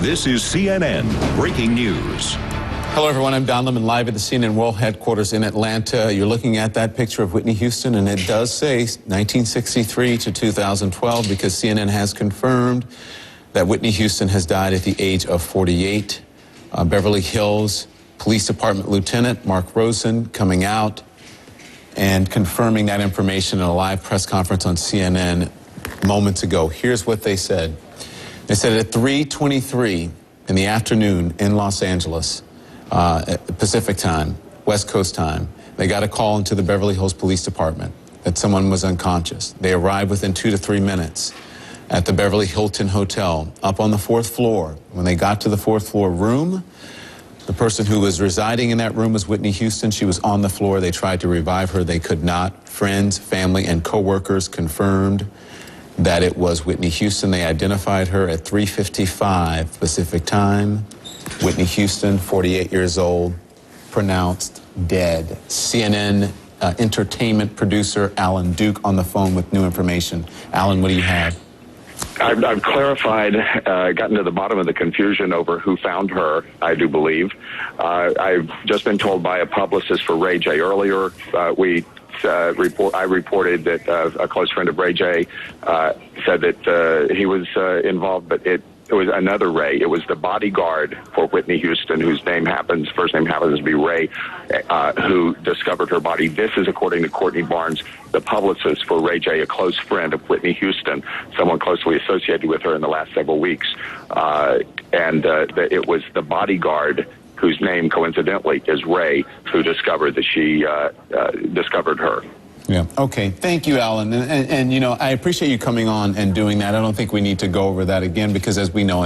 This is CNN Breaking News. Hello, everyone. I'm Don Lemon, live at the CNN World Headquarters in Atlanta. You're looking at that picture of Whitney Houston, and it does say 1963 to 2012 because CNN has confirmed that Whitney Houston has died at the age of 48. Beverly Hills Police Department Lieutenant Mark Rosen coming out and confirming that information in a live press conference on CNN moments ago. Here's what they said. They said at 3:23 in the afternoon in Los Angeles, Pacific time, West Coast time, they got a call into the Beverly Hills Police Department that someone was unconscious. They arrived within 2 to 3 minutes at the Beverly Hilton Hotel up on the 4th floor. When they got to the 4th floor room, the person who was residing in that room was Whitney Houston. She was on the floor. They tried to revive her. They could not. Friends, family, and co-workers confirmed that it was Whitney Houston. They identified her at 3:55 Pacific time. Whitney Houston, 48 years old, pronounced dead. CNN entertainment producer Alan Duke on the phone with new information. Alan, what do you have? I've clarified, gotten to the bottom of the confusion over who found her, I do believe. I've just been told by a publicist for Ray J earlier. I reported that a close friend of Ray J said that he was involved, but it was another Ray. It was the bodyguard for Whitney Houston, whose first name happens to be Ray, who discovered her body. This is according to Courtney Barnes, the publicist for Ray J, a close friend of Whitney Houston, someone closely associated with her in the last several weeks. It was the bodyguard, whose name coincidentally is Ray, who discovered that she discovered her. Yeah. Okay. Thank you, Alan. And you know, I appreciate you coming on and doing that. I don't think we need to go over that again because, as we know,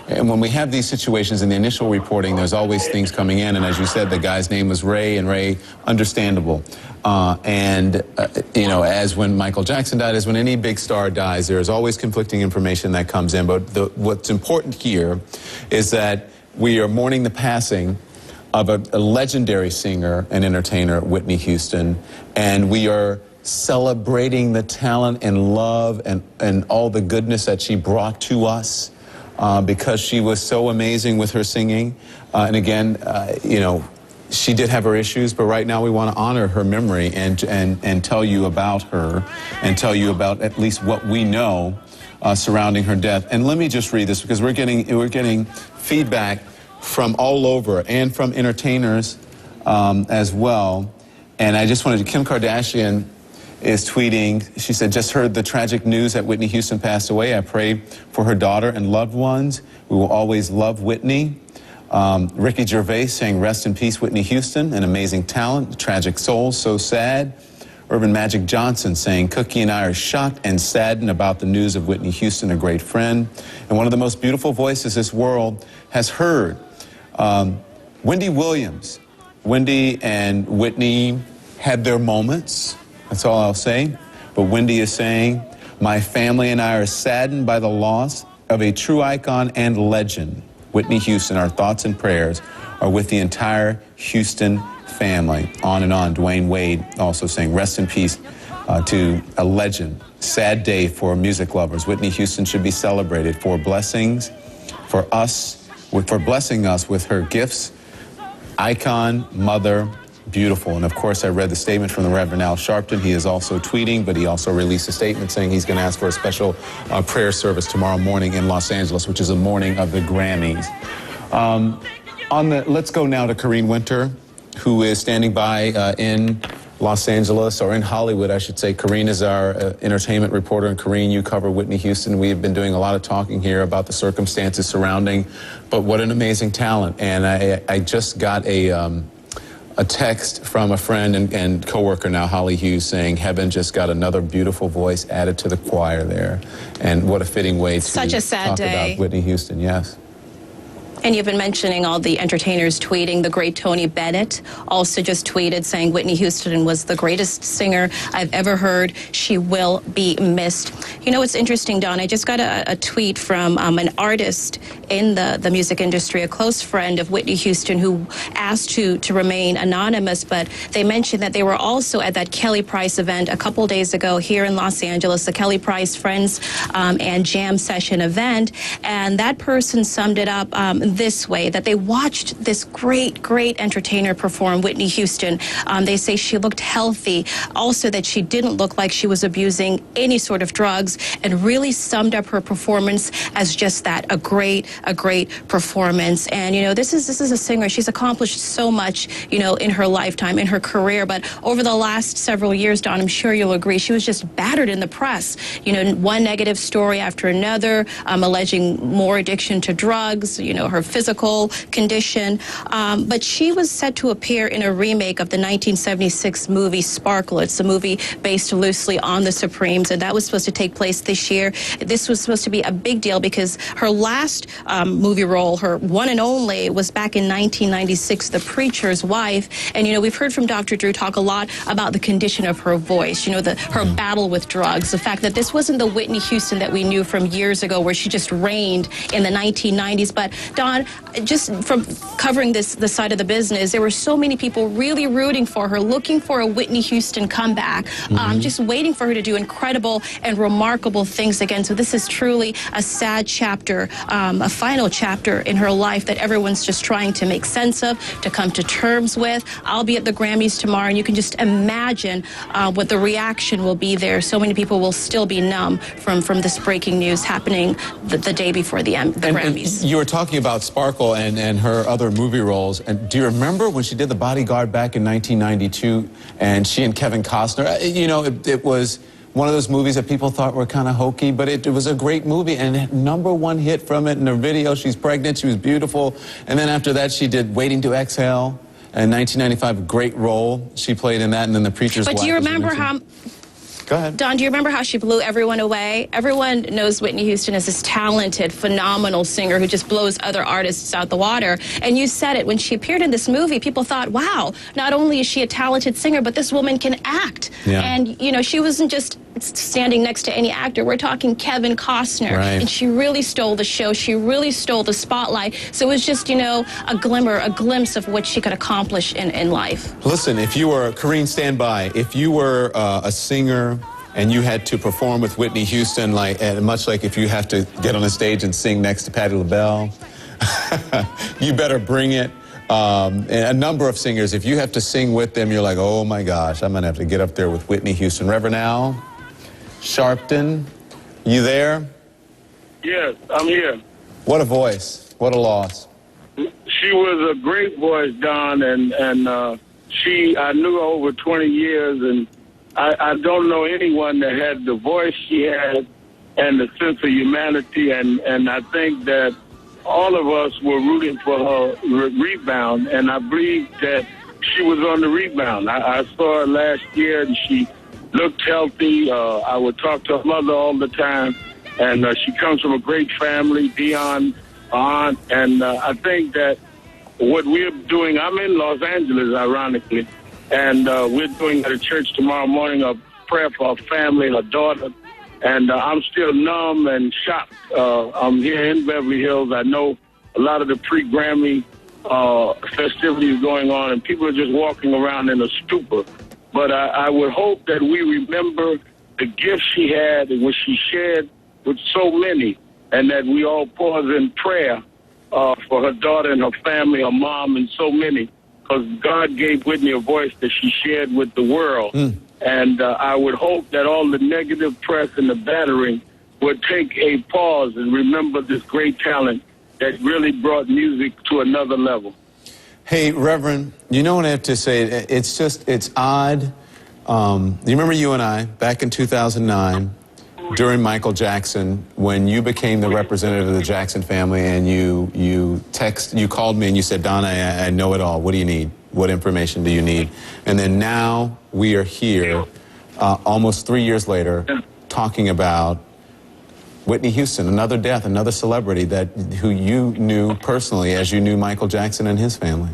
and when we have these situations in the initial reporting, there's always things coming in. And as you said, the guy's name was Ray, and Ray, understandable. You know, as when Michael Jackson died, as when any big star dies, there's always conflicting information that comes in. But what's important here is that we are mourning the passing of a legendary singer and entertainer, Whitney Houston, and we are celebrating the talent and love and all the goodness that she brought to us because she was so amazing with her singing. And again, you know, she did have her issues, but right now we want to honor her memory and tell you about her and tell you about at least what we know surrounding her death. And let me just read this because we're getting feedback from all over and from entertainers as well. And I just wanted to, Kim Kardashian is tweeting, she said, just heard the tragic news that Whitney Houston passed away. I pray for her daughter and loved ones. We will always love Whitney. Ricky Gervais saying, rest in peace, Whitney Houston, an amazing talent, a tragic soul, so sad. Urban Magic Johnson saying, Cookie and I are shocked and saddened about the news of Whitney Houston, a great friend, and one of the most beautiful voices this world has heard. Wendy Williams. Wendy and Whitney had their moments. That's all I'll say. But Wendy is saying, my family and I are saddened by the loss of a true icon and legend, Whitney Houston. Our thoughts and prayers are with the entire Houston family. On and on. Dwayne Wade also saying, rest in peace to a legend. Sad day for music lovers. Whitney Houston should be celebrated for blessings, for blessing us with her gifts. Icon, mother, beautiful. And of course, I read the statement from the Reverend Al Sharpton. He is also tweeting, but he also released a statement saying he's going to ask for a special prayer service tomorrow morning in Los Angeles, which is the morning of the Grammys. Let's go now to Corrine Winter, who is standing by in Los Angeles, or in Hollywood, I should say. Corrine is our entertainment reporter, and Corrine, you cover Whitney Houston. We have been doing a lot of talking here about the circumstances surrounding, but what an amazing talent. And I just got a text from a friend and coworker now, Holly Hughes, saying heaven just got another beautiful voice added to the choir there. And what a fitting way to Such a sad talk day about Whitney Houston, yes. And you've been mentioning all the entertainers tweeting. The great Tony Bennett also just tweeted saying Whitney Houston was the greatest singer I've ever heard. She will be missed. You know, it's interesting, Don. I just got a tweet from an artist in the music industry, a close friend of Whitney Houston, who asked to remain anonymous, but they mentioned that they were also at that Kelly Price event a couple days ago here in Los Angeles, the Kelly Price Friends and Jam Session event, and that person summed it up this way, that they watched this great entertainer perform, Whitney Houston. They say she looked healthy, also that she didn't look like she was abusing any sort of drugs, and really summed up her performance as just that, a great performance. And you know, this is a singer. She's accomplished so much, you know, in her lifetime, in her career, but over the last several years, Don, I'm sure you'll agree, she was just battered in the press. You know, one negative story after another, alleging more addiction to drugs, you know, her physical condition. But she was set to appear in a remake of the 1976 movie Sparkle. It's a movie based loosely on the Supremes, and that was supposed to take place this year. This was supposed to be a big deal because her last movie role, her one and only, was back in 1996, The Preacher's Wife. And, you know, we've heard from Dr. Drew talk a lot about the condition of her voice, you know, her battle with drugs, the fact that this wasn't the Whitney Houston that we knew from years ago where she just reigned in the 1990s. But, Don, just from covering this side of the business, there were so many people really rooting for her, looking for a Whitney Houston comeback, just waiting for her to do incredible and remarkable things again. So this is truly a sad chapter, a final chapter in her life that everyone's just trying to make sense of, to come to terms with. I'll be at the Grammys tomorrow, and you can just imagine what the reaction will be there. So many people will still be numb from this breaking news happening the day before the Grammys. And you were talking about Sparkle and her other movie roles. And do you remember when she did The Bodyguard back in 1992, and she and Kevin Costner? You know, it was one of those movies that people thought were kind of hokey, but it was a great movie, and #1 hit from it in her video. She's pregnant, she was beautiful. And then after that, she did Waiting to Exhale. In 1995, a great role she played in that, and then The Preacher's Wife. But do you remember how... Go ahead. Don, do you remember how she blew everyone away? Everyone knows Whitney Houston as this talented, phenomenal singer who just blows other artists out the water. And you said it, when she appeared in this movie, people thought, wow, not only is she a talented singer, but this woman can act. Yeah. And, you know, she wasn't just standing next to any actor. We're talking Kevin Costner. Right. And she really stole the show. She really stole the spotlight. So it was just, you know, a glimmer, a glimpse of what she could accomplish in life. Listen, if you were, Karine, stand by. If you were a singer and you had to perform with Whitney Houston, much like if you have to get on a stage and sing next to Patti LaBelle, you better bring it. A number of singers, if you have to sing with them, you're like, oh my gosh, I'm gonna have to get up there with Whitney Houston. Reverend Al Sharpton, you there? Yes, I'm here. What a voice, what a loss. She was a great voice, Don, and I knew her over 20 years, and I don't know anyone that had the voice she had and the sense of humanity, and I think that all of us were rooting for her rebound, and I believe that she was on the rebound. I saw her last year, and she looked healthy. I would talk to her mother all the time, and she comes from a great family, Dionne, aunt, and I think that what we're doing, I'm in Los Angeles, ironically, and we're doing at a church tomorrow morning a prayer for her family, her daughter, and I'm still numb and shocked. I'm here in Beverly Hills. I know a lot of the pre-Grammy festivities going on, and people are just walking around in a stupor. But I would hope that we remember the gift she had and what she shared with so many, and that we all pause in prayer for her daughter and her family, her mom, and so many, because God gave Whitney a voice that she shared with the world. And I would hope that all the negative press and the battering would take a pause and remember this great talent that really brought music to another level. Hey, Reverend, you know what I have to say? It's odd. You remember you and I, back in 2009, during Michael Jackson, when you became the representative of the Jackson family, and you called me and you said, Don, I know it all. What do you need? What information do you need? And then now we are here, almost 3 years later, talking about Whitney Houston, another death, another celebrity who you knew personally as you knew Michael Jackson and his family.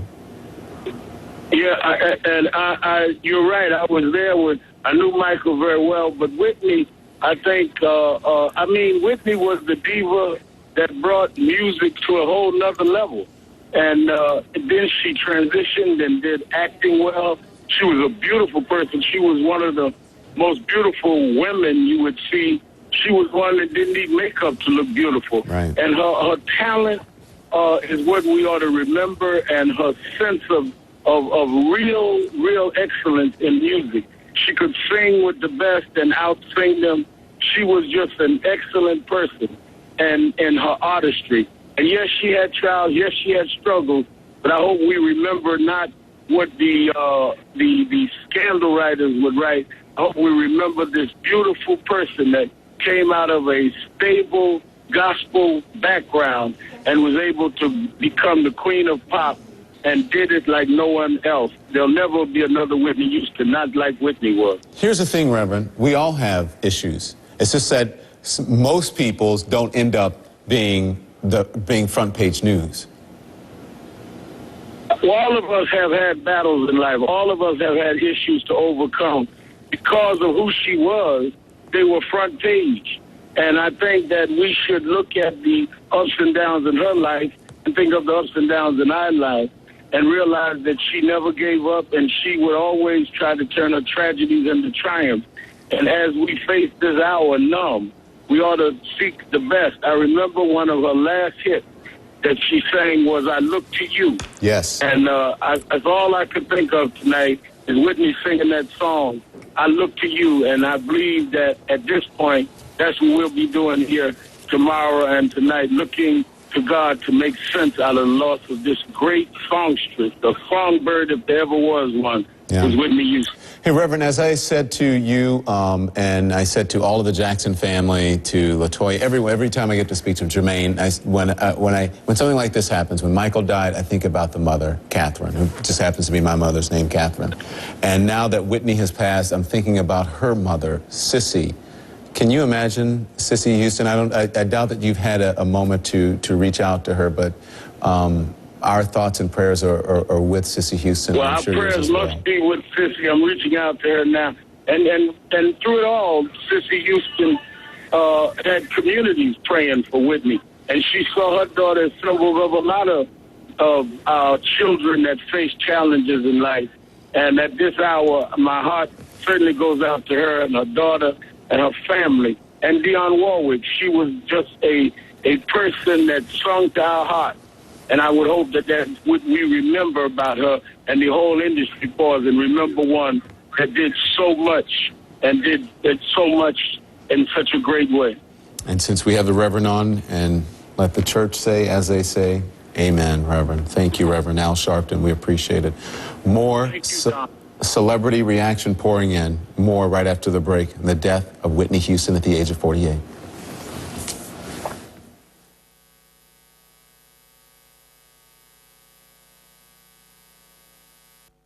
Yeah, you're right. I was there I knew Michael very well, but Whitney, I think, Whitney was the diva that brought music to a whole nother level. And then she transitioned and did acting well. She was a beautiful person. She was one of the most beautiful women you would see. She was one that didn't need makeup to look beautiful. Right. And her talent is what we ought to remember, and her sense of real excellence in music. She could sing with the best and out-sing them. She was just an excellent person and in her artistry. And yes, she had trials, yes, she had struggles, but I hope we remember not what the scandal writers would write. I hope we remember this beautiful person that came out of a stable gospel background and was able to become the queen of pop and did it like no one else. There'll never be another Whitney Houston, not like Whitney was. Here's the thing, Reverend. We all have issues. It's just that most people's don't end up being front page news. All of us have had battles in life. All of us have had issues to overcome. Because of who she was, they were front page. And I think that we should look at the ups and downs in her life and think of the ups and downs in our life and realize that she never gave up, and she would always try to turn her tragedies into triumphs. And as we face this hour numb, we ought to seek the best. I remember one of her last hits that she sang was "I Look to You." Yes. And that's all I could think of tonight is Whitney singing that song, "I Look to You." And I believe that at this point, that's what we'll be doing here tomorrow and tonight, looking to God to make sense out of the loss of this great songstress, the songbird, if there ever was one, was Whitney Houston. Hey, Reverend, as I said to you, and I said to all of the Jackson family, to LaToya, every time I get to speak to Jermaine, when something like this happens, when Michael died, I think about the mother, Catherine, who just happens to be my mother's name, Catherine. And now that Whitney has passed, I'm thinking about her mother, Cissy. Can you imagine Cissy Houston? I doubt that you've had a moment to reach out to her, but our thoughts and prayers are with Cissy Houston. Well, our prayers must be with Cissy. I'm reaching out to her now. And through it all, Cissy Houston had communities praying for Whitney. And she saw her daughter as symbol of a lot of our children that face challenges in life. And at this hour, my heart certainly goes out to her and her daughter and her family. And Dionne Warwick, she was just a person that sung to our heart. And I would hope that what we remember about her and the whole industry pause and remember one that did so much and did so much in such a great way. And since we have the Reverend on, and let the church say, as they say, amen, Reverend. Thank you, Reverend Al Sharpton. We appreciate it. More celebrity reaction pouring in. More right after the break. And the death of Whitney Houston at the age of 48.